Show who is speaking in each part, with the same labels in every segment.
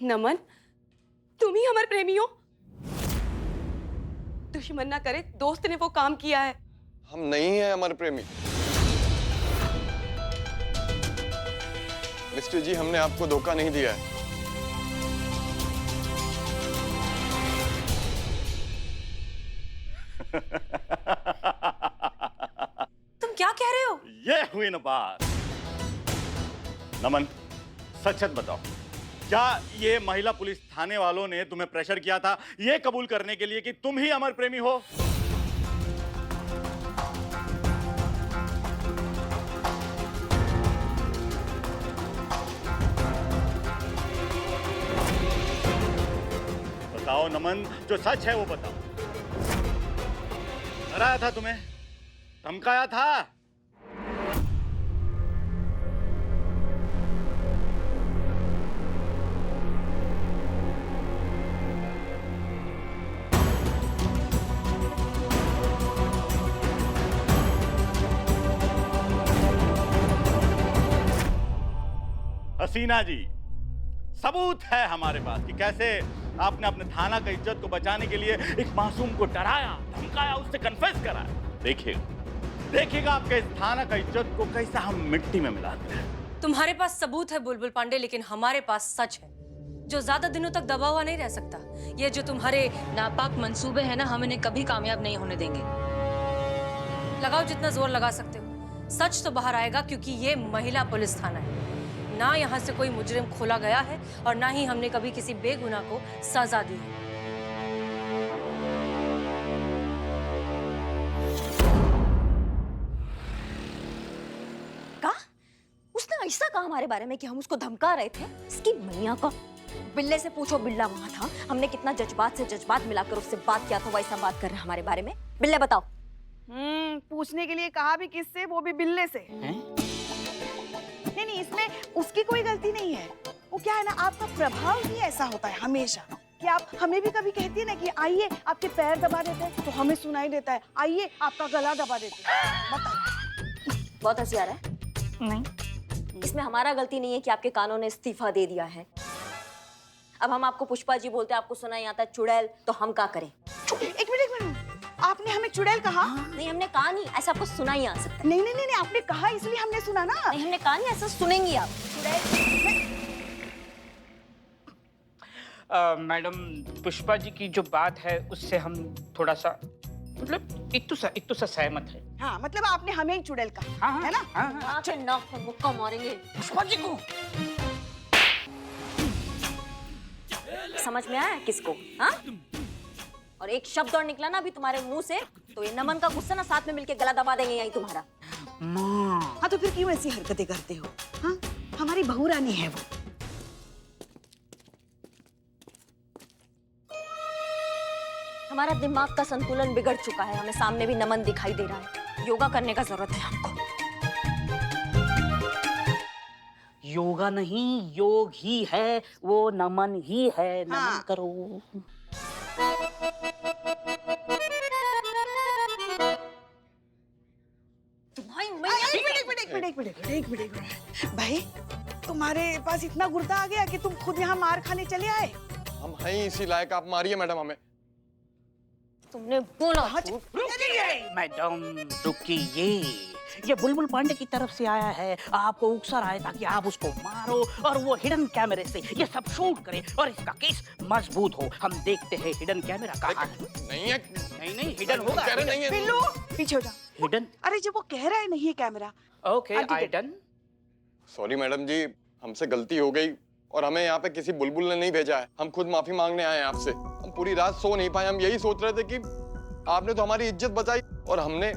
Speaker 1: नमन, तुम ही हमारे प्रेमी हो? दुश्मन ना करे, दोस्त ने वो काम किया है।
Speaker 2: हम नहीं हैं हमारे प्रेमी। मिस्टर जी, हमने आपको धोखा नहीं दिया है।
Speaker 1: तुम क्या कह रहे हो?
Speaker 3: ये हुई ना बात। नमन, सच सच बताओ, क्या ये महिला पुलिस थाने वालों ने तुम्हें प्रेशर किया था ये कबूल करने के लिए कि तुम ही अमर प्रेमी हो? बताओ नमन, जो सच है वो बताओ। डराया था तुम्हें? धमकाया था? हसीना जी, सबूत है हमारे पास कि कैसे आपने अपने थाना की इज्जत को बचाने के लिए एक मासूम को डराया, धमकाया, उससे कन्फेस कराया। देखिएगा आपके इस थाना का इज्जत को कैसा हम मिट्टी में मिलाते हैं।
Speaker 4: तुम्हारे पास सबूत है बुलबुल पांडे, लेकिन हमारे पास सच है जो ज्यादा दिनों तक दबा हुआ नहीं रह सकता। ये जो तुम्हारे नापाक मंसूबे हैं ना, हम इन्हें कभी कामयाब नहीं होने देंगे। लगाओ जितना जोर लगा सकते हो, सच तो बाहर आएगा, क्योंकि ये महिला पुलिस थाना है। ना यहाँ से कोई मुजरिम खोला गया है और ना ही हमने कभी किसी बेगुनाह को सजा दी है।
Speaker 5: उसने ऐसा कहा हमारे बारे में कि हम उसको धमका रहे थे? इसकी मैया का। बिल्ले से पूछो, बिल्ला वहां था। हमने कितना जज्बात से जज्बात मिलाकर उससे बात किया था, वैसा बात कर रहे हैं हमारे बारे में। बिल्ले बताओ।
Speaker 6: पूछने के लिए कहा भी किससे, वो भी बिल्ले से। नहीं, इसमें उसकी कोई गलती नहीं है। वो क्या है ना, आपका प्रभाव ही ऐसा होता है हमेशा कि आप हमें भी कभी कहती है ना कि आइए आपके पैर दबा देते हैं, तो हमें सुनाई देता है आइए आपका गला दबा देते हैं। बताओ।
Speaker 5: बहुत हंसी आ रहा है।
Speaker 6: नहीं,
Speaker 5: इसमें हमारा गलती नहीं है कि आपके कानों ने इस्तीफा दे दिया है। अब हम आपको पुष्पा जी बोलते हैं, आपको सुनाई आता है चुड़ैल, तो हम क्या करें?
Speaker 6: एक मिनट, आपने हमें चुड़ैल कहा?
Speaker 5: नहीं, हमने कहा नहीं, ऐसा आपको सुना ही आ सकता है।
Speaker 6: नहीं, आपने कहा इसलिए हमने सुना ना।
Speaker 5: नहीं, हमने कहा नहीं, ऐसा सुनेंगी आप।
Speaker 7: मैडम, पुष्पा जी की जो बात है उससे हम थोड़ा सा मतलब इतु सा सहमत है।
Speaker 6: हाँ, मतलब आपने हमें ही चुड़ैल कहा, है ना?
Speaker 5: आपके नाक पर मुक्का मारेंगे पुष्पा जी को। समझ में आया किसको? हाँ? और एक शब्द और निकला ना अभी तुम्हारे मुंह से, तो ये नमन का गुस्सा ना साथ में मिलके गला दबा देंगे यही तुम्हारा।
Speaker 6: हाँ, तो फिर क्यों ऐसी हरकतें करते हो? हाँ, हमारी बहू रानी है वो।
Speaker 5: हमारा दिमाग का संतुलन बिगड़ चुका है, हमें सामने भी नमन दिखाई दे रहा है। योगा करने का जरूरत है हमको।
Speaker 7: योगा नहीं, योग ही है, वो नमन ही है। नमन
Speaker 6: हाँ।
Speaker 7: करो।
Speaker 6: एक मिनट भाई, तुम्हारे पास इतना गुर्दा आ गया कि तुम खुद यहाँ मार खाने चले आए?
Speaker 2: हम हैं इसी लायक, आप मारिए मैडम हमें।
Speaker 5: तुमने बोला
Speaker 7: मैडम रुकिए, ये बुलबुल पांडे की तरफ से आया है, आपको उकसा रहा है ताकि आप उसको मारो और वो हिडन कैमरे से ये सब शूट करे और इसका केस मजबूत हो। हम देखते हैं हिडन कैमरा कहाँ है।
Speaker 2: नहीं है।
Speaker 7: नहीं, हिडन होगा।
Speaker 2: नहीं है।
Speaker 6: बिल्लू, पीछे हो जा।
Speaker 7: हिडन?
Speaker 6: अरे जब वो कह रहा है नहीं है camera.
Speaker 7: Okay, I done.
Speaker 2: Sorry madam ji, हमसे गलती हो गई और हमें यहाँ पे किसी बुलबुल ने नहीं भेजा है। हम खुद माफी मांगने आए हैं आपसे। हम पूरी रात सो नहीं पाए। हम यही सोच रहे थे कि आपने तो हमारी इज्जत बचाई और हमने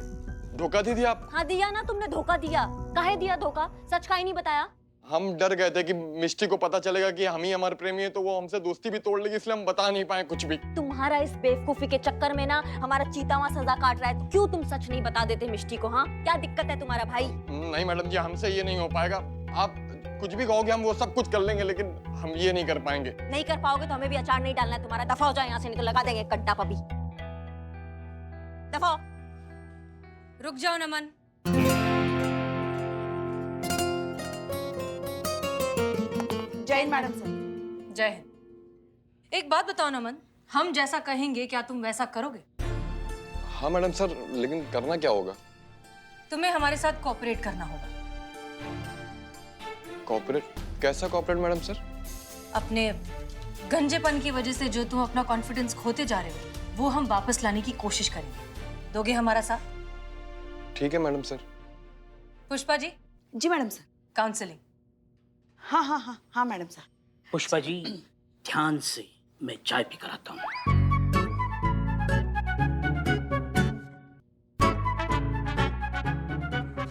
Speaker 2: धोखा दे दिया आप।
Speaker 5: हाँ, दिया ना तुमने, धोखा दिया। काहे दिया धोखा? सच का ही नहीं बताया।
Speaker 2: हम डर गए थे कि मिष्टी को पता चलेगा कि हम ही हमारे प्रेमी है, तो वो हमसे दोस्ती भी तोड़ लेगी, इसलिए हम बता नहीं पाए कुछ भी।
Speaker 5: तुम्हारा इस बेवकूफी के चक्कर में ना हमारा चीता वहाँ सजा काट रहा है, तो क्यों तुम सच नहीं बता देते मिष्टी को? हाँ, क्या दिक्कत है तुम्हारा भाई?
Speaker 2: नहीं मैडम जी, हमसे ये नहीं हो पाएगा। आप कुछ भी कहोगे हम वो सब कुछ कर लेंगे, लेकिन हम ये नहीं कर पाएंगे।
Speaker 5: नहीं कर पाओगे तो हमें भी अचार नहीं डालना है तुम्हारा। दफा हो जाए यहाँ से, नहीं तो लगा देंगे कट्टा पपी। दफा हो।
Speaker 4: रुक जाओ नमन।
Speaker 6: जय हिंद मैडम सर।
Speaker 4: जय हिंद। एक बात बताओ नमन, हम जैसा कहेंगे क्या तुम वैसा करोगे?
Speaker 2: हाँ मैडम सर, लेकिन करना क्या होगा?
Speaker 4: तुम्हें हमारे साथ कोऑपरेट करना होगा।
Speaker 2: कॉर्पोरेट? कैसा कॉर्पोरेट मैडम सर?
Speaker 4: अपने गंजेपन की वजह से जो तुम अपना कॉन्फिडेंस खोते जा रहे हो वो हम वापस लाने की कोशिश करेंगे। दोगे हमारा साथ?
Speaker 2: ठीक है मैडम सर।
Speaker 4: पुष्पा जी,
Speaker 6: जी मैडम सर।
Speaker 4: काउंसलिंग।
Speaker 6: हाँ हाँ हाँ हाँ मैडम सर।
Speaker 7: पुष्पा जी ध्यान से, मैं चाय पी कर आता हूँ।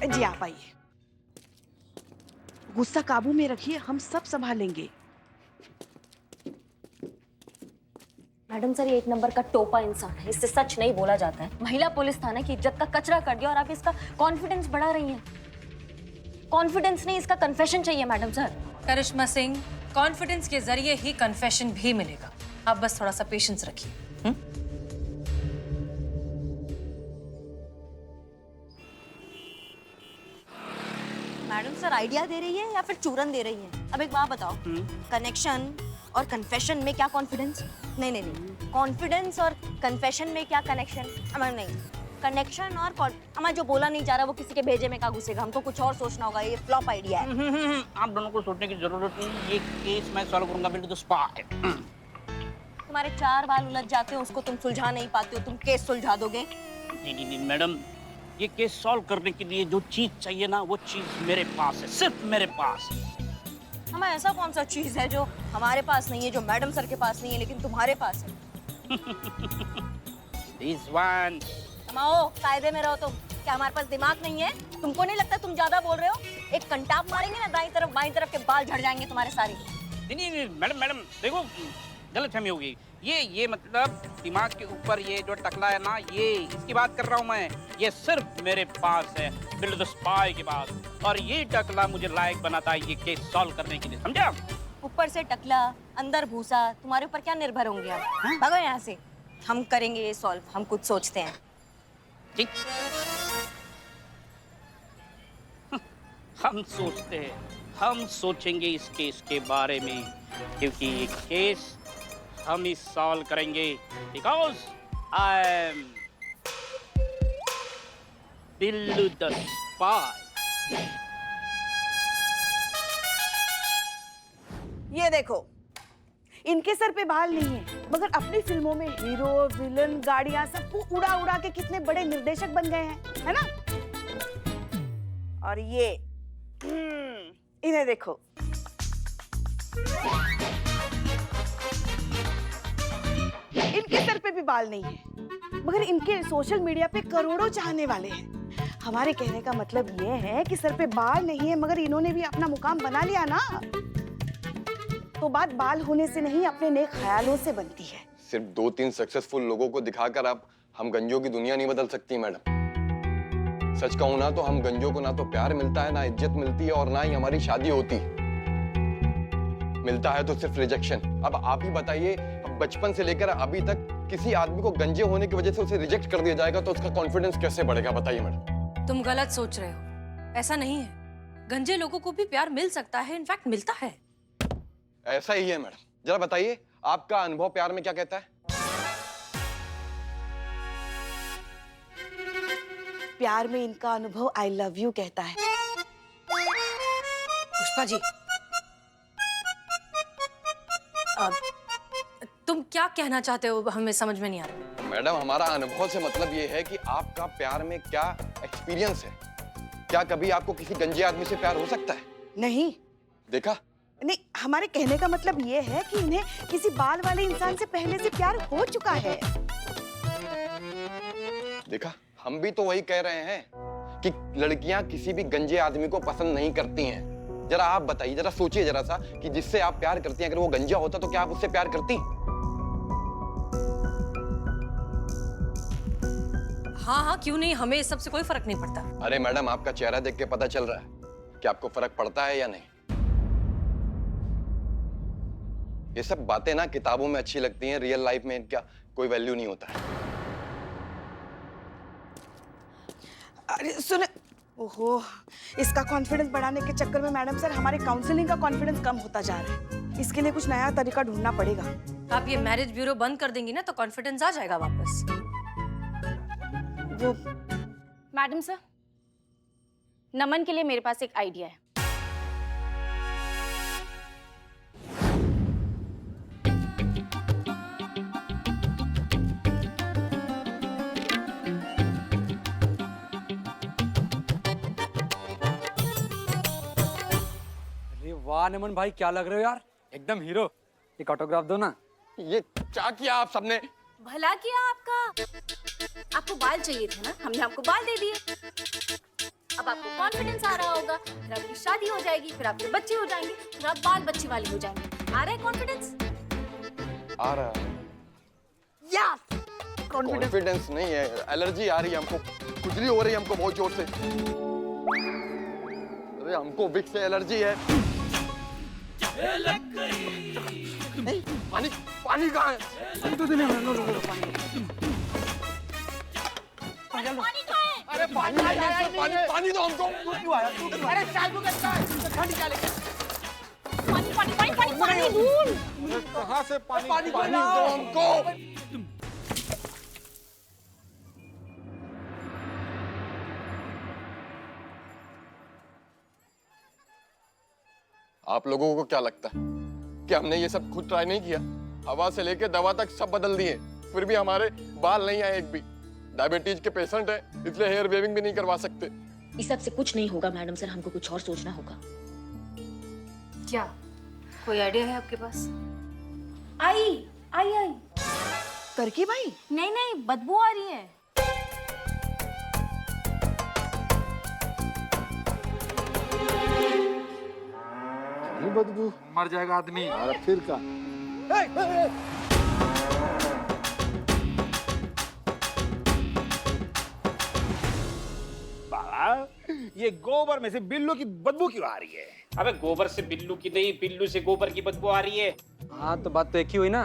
Speaker 6: जी आप आइए। गुस्सा काबू में रखिए, हम सब संभालेंगे।
Speaker 5: मैडम सर, ये एक नंबर का टोपा इंसान है, इससे सच नहीं बोला जाता है। महिला पुलिस थाना की इज्जत का कचरा कर दिया और आप इसका कॉन्फिडेंस बढ़ा रही हैं। कॉन्फिडेंस नहीं, इसका कन्फेशन चाहिए मैडम सर।
Speaker 4: करिश्मा सिंह, कॉन्फिडेंस के जरिए ही कन्फेशन भी मिलेगा। आप बस थोड़ा सा पेशेंस रखिए।
Speaker 5: मैडम सर आइडिया दे रही है या फिर चूरन दे रही है? अब एक बात बताओ, कनेक्शन और कन्फेशन में क्या कॉन्फिडेंस? नहीं नहीं नहीं, कॉन्फिडेंस और कन्फेशन में क्या कनेक्शन? अमर नहीं, कनेक्शन और अमर जो बोला नहीं जा रहा वो किसी के भेजे में क्या घुसेगा? हमको कुछ और सोचना होगा, ये फ्लॉप आइडिया है।
Speaker 7: आप दोनों को सोचने की जरूरत नहीं, ये केस मैं सॉल्व करूंगा बिल्कुल द स्पॉट।
Speaker 5: तुम्हारे 4 बाल उलझ जाते हो, उसको तुम सुलझा नहीं पाते हो, तुम केस सुलझा दोगे?
Speaker 7: नहीं मैडम, ये केस सॉल्व करने के लिए जो चीज चाहिए ना वो चीज मेरे पास है, सिर्फ मेरे पास।
Speaker 5: हमें ऐसा कौन सा चीज है जो हमारे पास नहीं है, जो मैडम सर के पास नहीं है लेकिन तुम्हारे पास है?
Speaker 7: This one।
Speaker 5: आओ, कायदे में रहो तुम। क्या हमारे पास दिमाग नहीं है? तुमको नहीं लगता तुम ज्यादा बोल रहे हो? एक कंटाप मारेंगे ना दाईं तरफ बाईं तरफ के बाल झड़ जाएंगे तुम्हारे सारे।
Speaker 7: नहीं मैडम देखो, गलतफहमी होगी। ये मतलब दिमाग के ऊपर ये जो टकला है ना, ये इसकी बात कर रहा हूँ मैं। ये सिर्फ मेरे पास है, बिल्कुल द स्पाई के पास। और ये टकला मुझे लायक बनाता है ये केस सॉल्व करने के लिए, समझा?
Speaker 5: ऊपर से टकला, अंदर भूसा, तुम्हारे ऊपर क्या निर्भर होंगे हम? भागो यहाँ से, हम करेंगे ये सॉल्व, हम कुछ सोचते हैं।
Speaker 7: ठीक। हम सोचते हैं, हम सोचेंगे इस केस के बारे में, क्योंकि ये केस हम ही सॉल्व करेंगे, because I am Billu the spy.
Speaker 6: ये देखो, इनके सर पे बाल नहीं है, मगर अपनी फिल्मों में हीरो, विलन, गाड़ियां सबको उड़ा उड़ा के कितने बड़े निर्देशक बन गए हैं, है ना? और ये इन्हें देखो, इनके सर पे भी बाल नहीं है, मगर इनके सोशल मीडिया पे करोड़ों चाहने वाले हैं। हमारे कहने का मतलब ये है कि सर पे बाल नहीं है, मगर इन्होंने भी अपना मुकाम बना लिया ना। तो बात बाल होने से नहीं, अपने नेक ख्यालों से बनती है।
Speaker 2: सिर्फ 2-3 सक्सेसफुल लोगों को दिखाकर आप हम गंजों की दुनिया नहीं बदल सकती मैडम। सच कहूं ना तो हम गंजों को ना तो प्यार मिलता है, ना इज्जत मिलती है, और ना ही हमारी शादी होती। मिलता है तो सिर्फ रिजेक्शन। अब आप ही बताइए, बचपन से लेकर अभी तक किसी आदमी को गंजे होने की वजह से उसे रिजेक्ट कर दिया जाएगा तो उसका कॉन्फिडेंस कैसे बढ़ेगा? बताइए मैडम।
Speaker 4: तुम गलत सोच रहे हो, ऐसा नहीं है। गंजे लोगों को भी प्यार मिल सकता है, इनफैक्ट मिलता है।
Speaker 2: ऐसा ही है मैडम। जरा बताइए, आपका अनुभव प्यार में क्या कहता है?
Speaker 6: प्यार में इनका अनुभव आई लव यू कहता है।
Speaker 4: पुष्पा जी, अब तुम क्या कहना चाहते हो हमें समझ में नहीं आ रहा।
Speaker 2: मैडम, हमारा अनुभव से मतलब ये है कि आपका प्यार में क्या एक्सपीरियंस है। क्या कभी आपको किसी गंजे आदमी से प्यार हो सकता है?
Speaker 6: नहीं
Speaker 2: देखा?
Speaker 6: नहीं, हमारे कहने का मतलब ये है कि इन्हें किसी बाल वाले इंसान से पहले से प्यार हो चुका है।
Speaker 2: देखा, हम भी तो वही कह रहे हैं कि लड़कियां किसी भी गंजे आदमी को पसंद नहीं करती हैं। जरा आप बताइए, जरा सोचिए जरा सा कि जिससे आप प्यार करती हैं, अगर वो गंजा होता तो क्या आप उससे प्यार करती?
Speaker 4: हाँ, क्यों नहीं, हमें इस सब से कोई फर्क नहीं पड़ता।
Speaker 2: अरे मैडम, आपका चेहरा देख के पता चल रहा है कि आपको फर्क पड़ता है या नहीं। ये सब बातें ना किताबों में अच्छी लगती हैं, रियल लाइफ में इनका कोई वैल्यू नहीं होता है।
Speaker 6: अरे सुन, ओहो, इसका कॉन्फिडेंस बढ़ाने के चक्कर में मैडम सर हमारे काउंसलिंग का कॉन्फिडेंस कम होता जा रहा है। इसके लिए कुछ नया तरीका ढूंढना पड़ेगा।
Speaker 4: आप ये मैरिज ब्यूरो बंद कर देंगी ना तो कॉन्फिडेंस आ जाएगा वापस।
Speaker 8: वो मैडम सर, नमन के लिए मेरे पास एक आइडिया है।
Speaker 9: अरे वाह नमन भाई, क्या लग रहे हो यार, एकदम हीरो। एक ऑटोग्राफ दो ना।
Speaker 2: ये क्या किया आप सबने?
Speaker 8: भला किया आपका। आपको बाल चाहिए थे ना, हमने आपको बाल दे दिए। अब आपको कॉन्फिडेंस आ रहा होगा, फिर आपकी शादी हो जाएगी, फिर आपके बच्चे हो जाएंगे, फिर आप बाल बच्चे वाले हो जाएंगे। आ रहा है कॉन्फिडेंस?
Speaker 2: आ रहा है।
Speaker 6: यस,
Speaker 2: कॉन्फिडेंस नहीं है, एलर्जी आ रही है हमको, खुजली हो रही है हमको बहुत जोर से। अरे हमको विक्स से एलर्जी है। पानी पानी कहाँ है? अरे पानी पानी पानी दो हमको।
Speaker 6: अरे चालू करता है, ठंड क्या लेके?
Speaker 8: पानी दूर।
Speaker 2: कहाँ से पानी दो हमको। आप लोगों को क्या लगता है कि हमने ये सब खुद ट्राई नहीं किया? हवा से लेके दवा तक सब बदल दिए, फिर भी हमारे बाल नहीं आए एक भी। डायबिटीज के पेशेंट है, इसलिए हेयर वेविंग भी नहीं करवा सकते।
Speaker 10: इस सब से कुछ नहीं होगा मैडम सर, हमको कुछ और सोचना होगा।
Speaker 4: क्या कोई आइडिया है आपके पास?
Speaker 8: आई आई आई।
Speaker 6: करकी भाई,
Speaker 8: नहीं नहीं, बदबू आ रही है।
Speaker 9: बदबू मर जाएगा आदमी। अरे फिर का
Speaker 11: ये गोबर में से बिल्लू की बदबू क्यों आ रही है?
Speaker 7: अबे गोबर से बिल्लू की नहीं, बिल्लू से गोबर की बदबू आ रही है।
Speaker 9: हाँ तो बात तो एक ही हुई ना।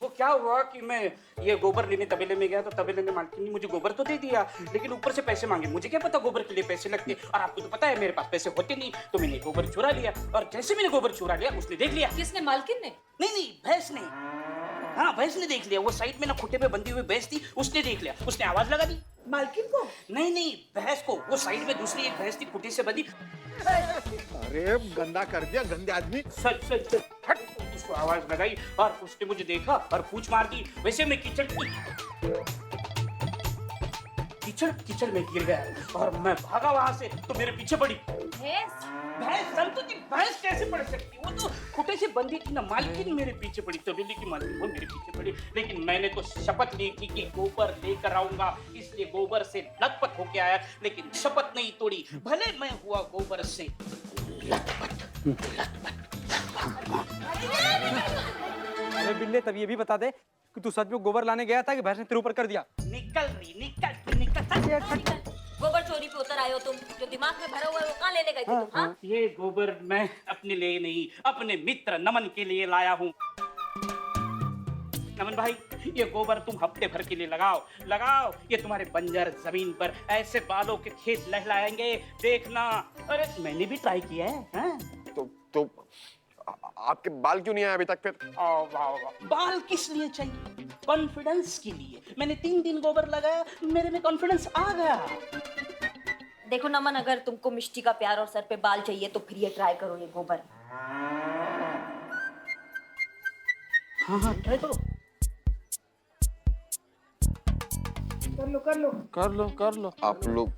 Speaker 7: वो क्या हुआ कि मैं ये गोबर लेने तबेले में गया तो तबेले ने मालकिन ने मुझे गोबर तो दे दिया, लेकिन ऊपर से पैसे मांगे। मुझे क्या पता गोबर के लिए पैसे लगते, और आपको तो पता है मेरे पास पैसे होते नहीं, तो मैंने गोबर चुरा लिया। और जैसे मैंने गोबर चुरा लिया उसने देख लिया।
Speaker 4: किसने? मालकिन ने?
Speaker 7: नहीं, भैंस ने। हाँ, भैंस ने देख लिया। वो साइड में ना खूंटे पे बंधी हुई भैंस थी, उसने देख लिया, उसने आवाज लगा दी।
Speaker 6: मालकिन को?
Speaker 7: नहीं, भैंस को। वो साइड में दूसरी एक भैंस थी खूंटे से बंधी।
Speaker 11: अरे गंदा कर दिया, गंदे आदमी।
Speaker 7: सच हट। उसको आवाज लगाई और उसने मुझे देखा और पूछ मार दी। वैसे मैं कीचड़ में गिर गया और मैं भागा वहां से, तो मेरे पीछे पड़ी भैंस। संतु जी, भैंस कैसे पड़ सकती? वो तो खुटे से बंधी थी ना। मालकिन मेरे पीछे पड़ी, तबेले की मालकिन वो मेरे पीछे पड़ी। लेकिन मैंने तो शपथ ली थी कि गोबर लेकर आऊंगा, इसलिए गोबर से लथपथ होके आया, लेकिन शपथ नहीं तोड़ी। भले मैं हुआ गोबर से लथपथ।
Speaker 9: अरे बिल्ले, तब ये भी बता दे कि तू सच में गोबर लाने गया था कि भैंस ने तेरे ऊपर कर दिया?
Speaker 7: निकल।
Speaker 10: गोबर चोरी पे उतर आए हो तुम, जो दिमाग में भरा हुआ है वो कहाँ लेने गए थे तुम? हाँ?
Speaker 7: ये गोबर मैं अपने लिए नहीं, अपने मित्र नमन के लिए लाया हूँ। नमन भाई, ये गोबर तुम हफ्ते भर के लिए लगाओ। ये तुम्हारे बंजर जमीन पर ऐसे बालों के खेत लहलाएंगे, देखना। अरे मैंने भी ट्राई किया है। हाँ?
Speaker 2: तो आपके बाल क्यों नहीं आए अभी तक फिर?
Speaker 7: वाह। बाल किस लिए चाहिए? कॉन्फिडेंस के लिए। मैंने 3 दिन गोबर लगाया, मेरे में कॉन्फिडेंस आ गया।
Speaker 5: देखो नमन, अगर तुमको मिष्टी का प्यार और सर पे बाल चाहिए तो फिर ये ट्राई करो, ये गोबर।
Speaker 7: हाँ, ट्राई करो।
Speaker 2: कर लो। आप लोग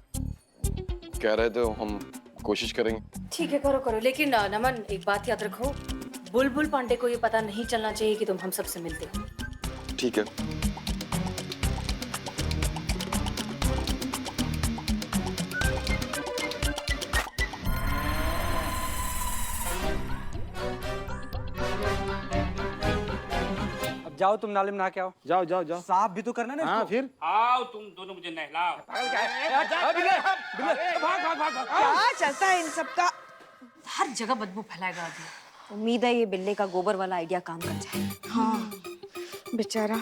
Speaker 2: कह रहे थे, हम कोशिश करेंगे।
Speaker 4: ठीक है, करो। लेकिन नमन, एक बात याद रखो, बुलबुल पांडे को ये पता नहीं चलना चाहिए कि तुम हम सबसे मिलते हो।
Speaker 2: ठीक है।
Speaker 9: अब जाओ तुम नाले में नहा के आओ।
Speaker 11: जाओ।
Speaker 9: साफ भी तो करना ना।
Speaker 11: हाँ फिर
Speaker 7: आओ तुम दोनों मुझे नहलाओ।
Speaker 6: क्या चलता है इन सब का?
Speaker 4: हर जगह बदबू फैलाएगा आदमी।
Speaker 5: उम्मीद है ये बिल्ले का गोबर वाला आइडिया काम कर जाए।
Speaker 6: हाँ, बेचारा।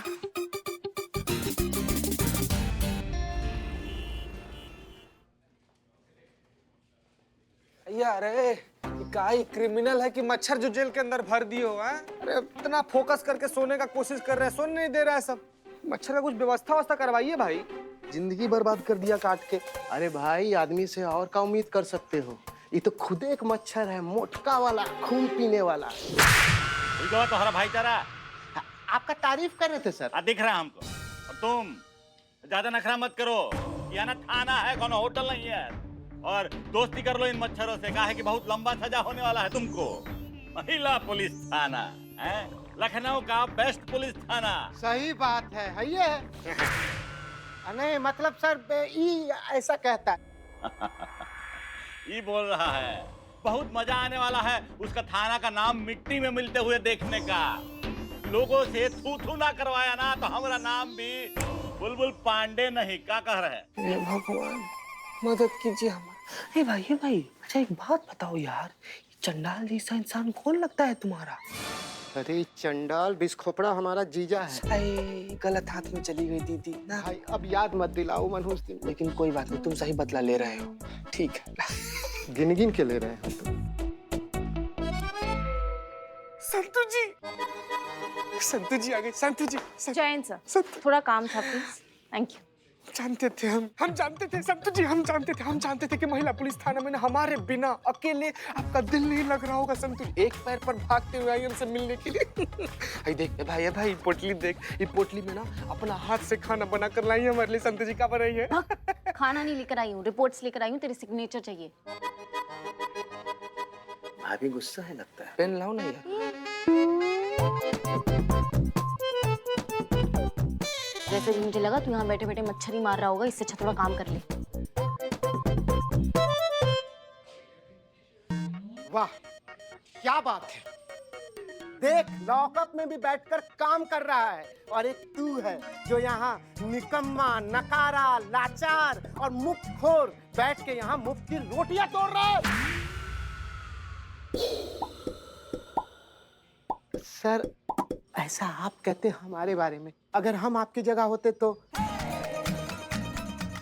Speaker 9: यार
Speaker 12: का ही क्रिमिनल है कि मच्छर जो जेल के अंदर भर दिए हो? अरे इतना फोकस करके सोने का कोशिश कर रहे हैं, सोने नहीं दे रहा है सब। मच्छर का कुछ व्यवस्था करवाइए भाई।
Speaker 13: जिंदगी बर्बाद कर दिया काट के। अरे भाई आदमी से और क्या उम्मीद कर सकते हो? ये तो खुद एक मच्छर है, मोटका वाला, खून पीने वाला।
Speaker 3: तुम्हारा भाईचारा
Speaker 13: आपका तारीफ कर रहे थे सर।
Speaker 3: दिख रहा है हमको। और तुम ज्यादा नखरा मत करो, यह ना थाना है, कोनो होटल नहीं है। और दोस्ती कर लो इन मच्छरों से, कहा है कि बहुत लंबा सजा होने वाला है तुमको। महिला पुलिस थाना है लखनऊ का बेस्ट पुलिस थाना।
Speaker 13: सही बात है ये। नहीं मतलब सर ई ऐसा कहता है।
Speaker 3: ये बोल रहा है बहुत मजा आने वाला है उसका थाना का नाम मिट्टी में मिलते हुए देखने का। लोगों से थू थू ना करवाया ना तो हमारा नाम भी बुलबुल पांडे नहीं। क्या कह रहे हैं?
Speaker 12: भगवान मदद कीजिए हमारा। भाई अच्छा एक बात बताओ यार, चंडाल जैसा इंसान कौन लगता है तुम्हारा?
Speaker 13: अरे चंडाल बिस्खोपड़ा हमारा जीजा है।
Speaker 12: गलत हाथ में चली गई दीदी ना।
Speaker 13: भाई अब याद मत दिलाओ मनहूस दिन।
Speaker 12: लेकिन कोई बात नहीं, तुम सही बदला ले रहे हो। ठीक है।
Speaker 13: गिन गिन के ले रहे हैं।
Speaker 12: संतू जी आ गए। संतू जी।
Speaker 8: जयन सर, थोड़ा काम था प्लीज। Thank you.
Speaker 12: जानते थे हम जानते थे संतू जी, हम जानते थे कि महिला पुलिस थाना में हमारे बिना अकेले आपका दिल नहीं लग रहा होगा संतू। एक पैर पर भागते हुए आई हमसे मिलने के लिए। देख भाई पोटली देख, ये पोटली में ना अपना हाथ से खाना बना कर लाई है हमारे लिए। संतू जी क्या बनाई है?
Speaker 8: खाना नहीं लेकर आई हूँ, रिपोर्ट्स लेकर आई हूँ, तेरे सिग्नेचर चाहिए।
Speaker 12: भाभी गुस्सा है लगता है। पेन लाओ ना यार।
Speaker 8: वैसे भी मुझे लगा तू यहाँ बैठे बैठे मच्छर ही मार रहा होगा, इससे अच्छा थोड़ा काम कर ले।
Speaker 13: वाह क्या बात है। देख लॉकअप में भी बैठकर काम कर रहा है, और एक तू है जो यहाँ निकम्मा, नकारा, लाचार और मुफ्तखोर बैठ के यहाँ मुफ्त की रोटियां तोड़ रहा है। सर ऐसा आप कहते हैं हमारे बारे में, अगर हम आपकी जगह होते तो?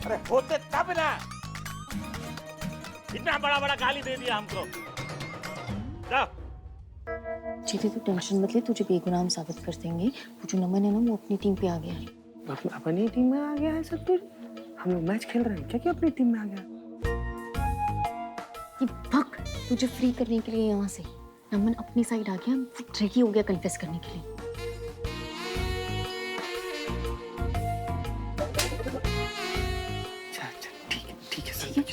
Speaker 3: अरे होते तब ना। इतना बड़ा बड़ा गाली दे दिया हमको।
Speaker 8: जीते तू टेंशन मत ले, तुझे बेगुनाह साबित कर देंगे। वो जो नमन है ना वो अपनी टीम पे आ गया है।
Speaker 12: अपनी टीम में आ गया है संतू? हम लोग मैच खेल रहे हैं क्या अपनी टीम में आ गया?
Speaker 8: ये भग तुझे फ्री करने के लिए यहाँ से। नमन अपनी साइड आ गया, रेडी हो गया कन्फेस करने के लिए।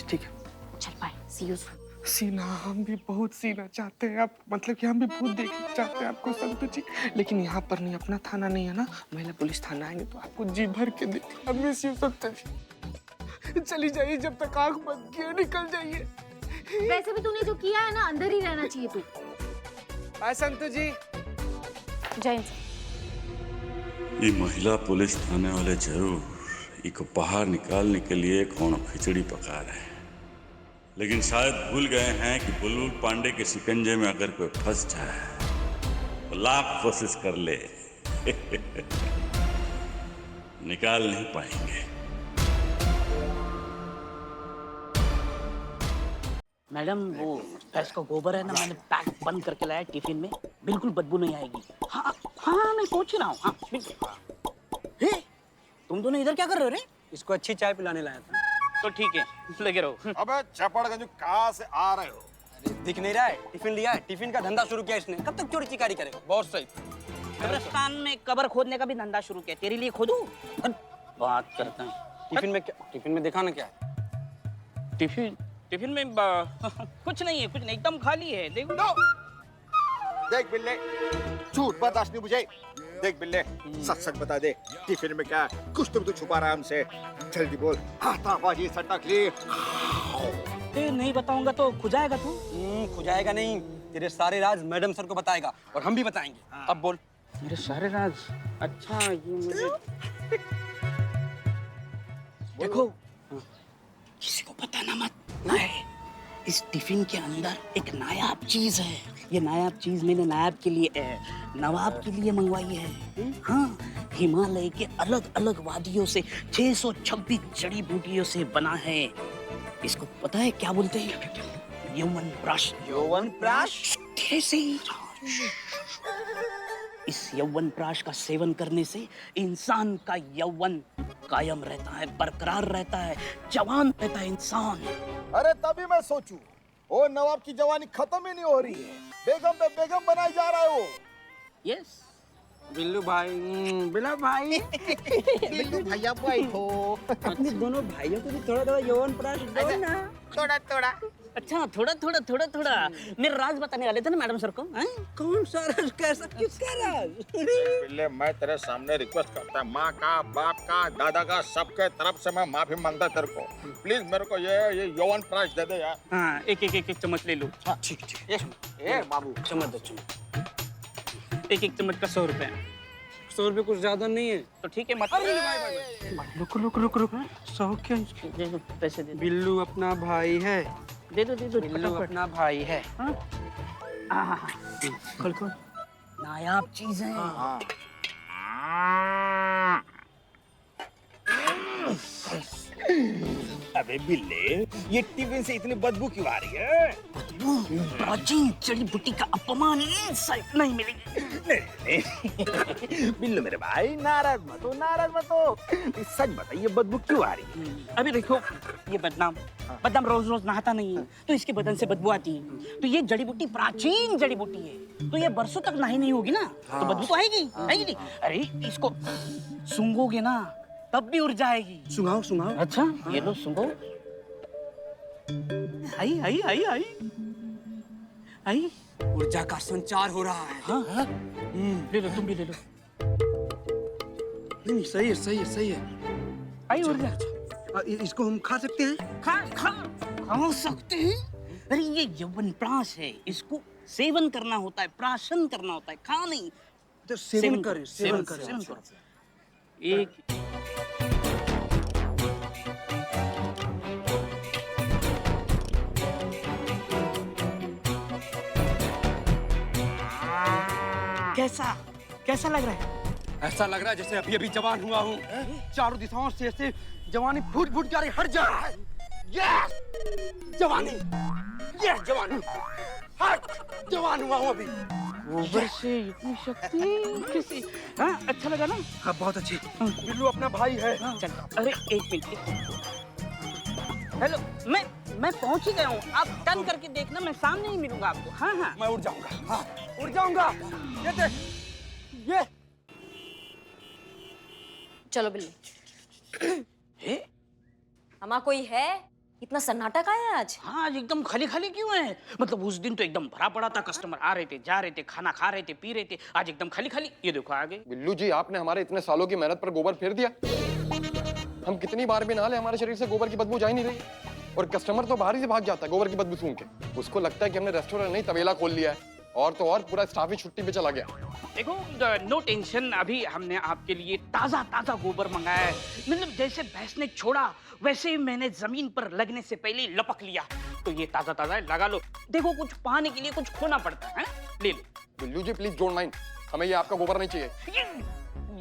Speaker 12: ठीक है।
Speaker 8: चल बाय, सी यू सून।
Speaker 12: सीना हम भी बहुत सीना चाहते हैं आप, मतलब कि हम भी बहुत देखना चाहते हैं आपको संतू जी, लेकिन यहाँ पर नहीं, अपना थाना नहीं है ना, महिला पुलिस थाना आएंगे तो आपको जी भर के देखेंगे। हम मिस यू संतू जी। चली जाइए जब तक आंख बंद किए, निकल जाइए।
Speaker 8: वैसे भी तूने जो किया है ना, अंदर ही रहना चाहिए तू।
Speaker 12: बाय संतू जी।
Speaker 8: जय।
Speaker 14: ये महिला पुलिस थाने वाले जरूर इको बाहर निकालने के लिए कौन खिचड़ी पका रहे हैं, लेकिन शायद भूल गए हैं कि बुलबुल पांडे के शिकंजे में अगर कोई फंस जाए तो लाख कोशिश कर ले निकाल नहीं पाएंगे।
Speaker 7: मैडम वो भैंस का गोबर है ना, मैंने पैक बंद करके लाया टिफिन में, बिल्कुल बदबू नहीं आएगी। हाँ हाँ मैं पहुंच रहा हूँ। हाँ बिल्कुल। तुम दोनों इधर क्या कर रहे हो रे?
Speaker 9: इसको अच्छी चाय पिलाने लाया था।
Speaker 7: तो ठीक है लगे रहो।
Speaker 11: अबे चपड़गंज कहाँ से आ रहे हो?
Speaker 9: अरे दिख नहीं रहा है, टिफिन लिया है, टिफिन का धंधा शुरू किया इसने। कब तक चोरी चिकारी करेगा? बहुत सही।
Speaker 7: कब्रिस्तान में कब्र खोदने का भी धंधा शुरू किया, तेरे लिए खोदूं? बात करता हूँ।
Speaker 9: टिफिन में क्या? टिफिन में देखा ना क्या है?
Speaker 7: टिफिन में कुछ नहीं है, कुछ नहीं, एकदम खाली है। देखो
Speaker 11: देख बिल्ले, झूठ बर्दाश्त नहीं मुझे। देख बिल्ले, सच सच बता दे, टिफिन में क्या है? कुछ तो छुपा रहा है हमसे। जल्दी बोल। हाथाबाजी सट्टाखोरी।
Speaker 7: नहीं बताऊंगा तो खुजाएगा तू।
Speaker 9: खुजाएगा नहीं, तेरे सारे राज मैडम सर को बताएगा और हम भी बताएंगे। अब बोल।
Speaker 7: मेरे सारे राज? अच्छा ये मुझे देखो, किसी को बताना मत। नहीं, इस टिफिन के अंदर एक नायाब चीज है। ये नायाब चीज मैंने नायाब के लिए नवाब के लिए मंगवाई है। हाँ, हिमालय के अलग अलग वादियों से 626 जड़ी बूटियों से बना है। इसको पता है क्या बोलते हैं? यौवन ब्रश।
Speaker 11: यौवन ब्रश?
Speaker 7: धीरे से। इस यौवन प्राश का सेवन करने से इंसान का यौवन कायम रहता है, बरकरार रहता है, जवान रहता है इंसान।
Speaker 11: अरे तभी मैं सोचूं, ओ नवाब की जवानी खत्म ही नहीं हो रही है, बेगम पे बेगम बनाई जा रहा है वो।
Speaker 7: यस
Speaker 12: बिल्लू भाई, बिल्लू भाई,
Speaker 11: बिल्लू भैया बैठो।
Speaker 7: अपने दोनों भाइयों को भी थोड़ा थोड़ा यौवन प्राश दो ना।
Speaker 11: थोड़ा थोड़ा।
Speaker 7: अच्छा थोड़ा थोड़ा थोड़ा थोड़ा। मेरा राज बताने वाले थे ना मैडम सर को। कौन सा राज? कैसा? किसका राज?
Speaker 11: बिल्ले मैं तेरे सामने रिक्वेस्ट करता है, माँ का, बाप का, दादा का, सबके तरफ से मैं माफी मांगता तेरे को। प्लीज मेरे को ये यौवन प्राश दे दे यार।
Speaker 7: हाँ एक चम्मच ले लो।
Speaker 11: हाँ ठीक ठीक। ए बाबू
Speaker 7: चम्मच दो, चम्मच। एक चम्मच का 100 रुपए।
Speaker 12: 100 रुपए कुछ ज्यादा नहीं है
Speaker 7: तो ठीक है मत।
Speaker 12: रुक रुक रुक रुक 100 क्या?
Speaker 7: दे दो पैसे दे दो।
Speaker 12: बिल्लू अपना भाई है।
Speaker 7: दे दो
Speaker 12: बिल्लू अपना भाई है।
Speaker 7: खोल खोल। नायाब चीज है।
Speaker 11: अबे बिल्ले, ये टिफिन से इतनी बदबू क्यों आ रही है?
Speaker 7: प्राचीन जड़ी बूटी का अपमान इंसाइट नहीं मिलेगी।
Speaker 11: नहीं बिल्लू मेरे भाई, नाराज मत हो। सच बताइए बदबू क्यों आ रही है?
Speaker 7: अभी देखो ये बदनाम रोज रोज नहाता नहीं है तो इसके बदन से बदबू आती है। तो ये जड़ी बूटी प्राचीन जड़ी बूटी है, तो ये बरसों तक नहाई नहीं होगी ना, तो बदबू तो आएगी नहीं? अरे इसको सूंघोगे ना तब भी उड़ जाएगी।
Speaker 12: सुनाओ।
Speaker 7: अच्छा ये लो सूंघो। आई
Speaker 12: ऊर्जा का संचार हो रहा है।
Speaker 7: हाँ? ले लो, तुम भी ले लो।
Speaker 12: नहीं सही है।
Speaker 7: आई ऊर्जा।
Speaker 12: इसको हम खा सकते हैं?
Speaker 7: खा सकते हैं? अरे ये यौवन प्राश है, इसको सेवन करना होता है, प्राशन करना होता है, खा नहीं।
Speaker 12: तो सेवन करें।
Speaker 7: एक कैसा लग रहा है?
Speaker 12: ऐसा लग रहा है जैसे अभी जवान हुआ हूँ। चारों दिशाओं से ऐसे जवानी फूट जा रही, हट जा रहा है। यस जवानी, यस जवानी, हट जवान हुआ हूँ अभी।
Speaker 7: गोबर से इतनी शक्ति किसी? हाँ अच्छा लगा ना?
Speaker 12: हाँ बहुत अच्छी। बिल्लू अपना भाई है।
Speaker 7: चल अरे एक मिनट। हेलो मैं पहुंच ही गया हूँ, आप टर्न करके देखना, मैं सामने ही मिलूंगा आपको। हाँ
Speaker 12: मैं उड़ जाऊंगा। ये
Speaker 5: चलो बिल्ली। हमा कोई है? इतना सन्नाटा का है आज?
Speaker 7: हाँ आज एकदम खाली क्यों है? मतलब उस दिन तो एकदम भरा पड़ा था, कस्टमर आ रहे थे, जा रहे थे, खाना खा रहे थे, पी रहे थे। आज एकदम खाली। ये देखो आ गए।
Speaker 2: बिल्लू जी, आपने हमारे इतने सालों की मेहनत पर गोबर फेर दिया। हम कितनी बार भी नहा ले, हमारे शरीर से गोबर की बदबू जा ही नहीं रही। और कस्टमर तो बाहर ही से भाग जाता है गोबर की बदबू सूंघ के। उसको लगता है कि हमने रेस्टोरेंट नहीं तबेला खोल लिया है। और तो और पूरा स्टाफ ही छुट्टी पे चला गया।
Speaker 7: देखो नो टेंशन, अभी हमने आपके लिए ताजा गोबर मंगाया है। मतलब जैसे भैंस ने छोड़ा वैसे ही मैंने जमीन पर लगने से पहले लपक लिया। तो ये ताजा है, लगा लो। देखो कुछ पाने के लिए कुछ खोना पड़ता है, ले लो।
Speaker 2: बिल्लू जी प्लीज डोंट माइंड, हमें ये आपका गोबर नहीं चाहिए।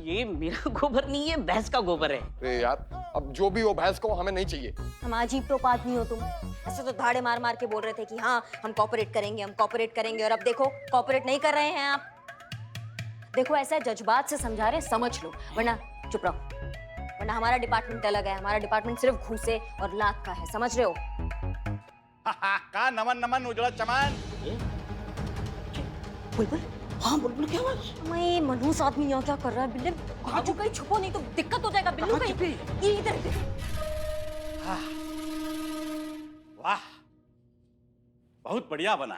Speaker 7: ये मेरा गोबर नहीं है, भैंस का गोबर है।
Speaker 2: अरे यार, अब जो भी हो भैंस को हमें नहीं चाहिए।
Speaker 5: हम अजीब तो बात नहीं हो तुम। ऐसे तो धाड़े मार के बोल रहे थे कि हाँ हम कॉपरेट करेंगे, और अब देखो कॉपरेट नहीं कर रहे हैं आप। देखो ऐसा जज्बात से समझा रहे, समझ लो, वरना चुप रहो। वरना हमारा डिपार्टमेंट अलग है, हमारा डिपार्टमेंट सिर्फ घूसे और लात का है, समझ रहे हो?
Speaker 3: का नमन उजड़ा चमन।
Speaker 7: बुलबुल, हाँ बुलबुल क्या आवाज?
Speaker 5: मैं मनहूस आदमी यहाँ क्या कर रहा है? बिल्ले बाजू कहीं छुपो नहीं तो दिक्कत हो जाएगा। बिल्लू कहीं ये इधर।
Speaker 3: वाह बहुत बढ़िया बना।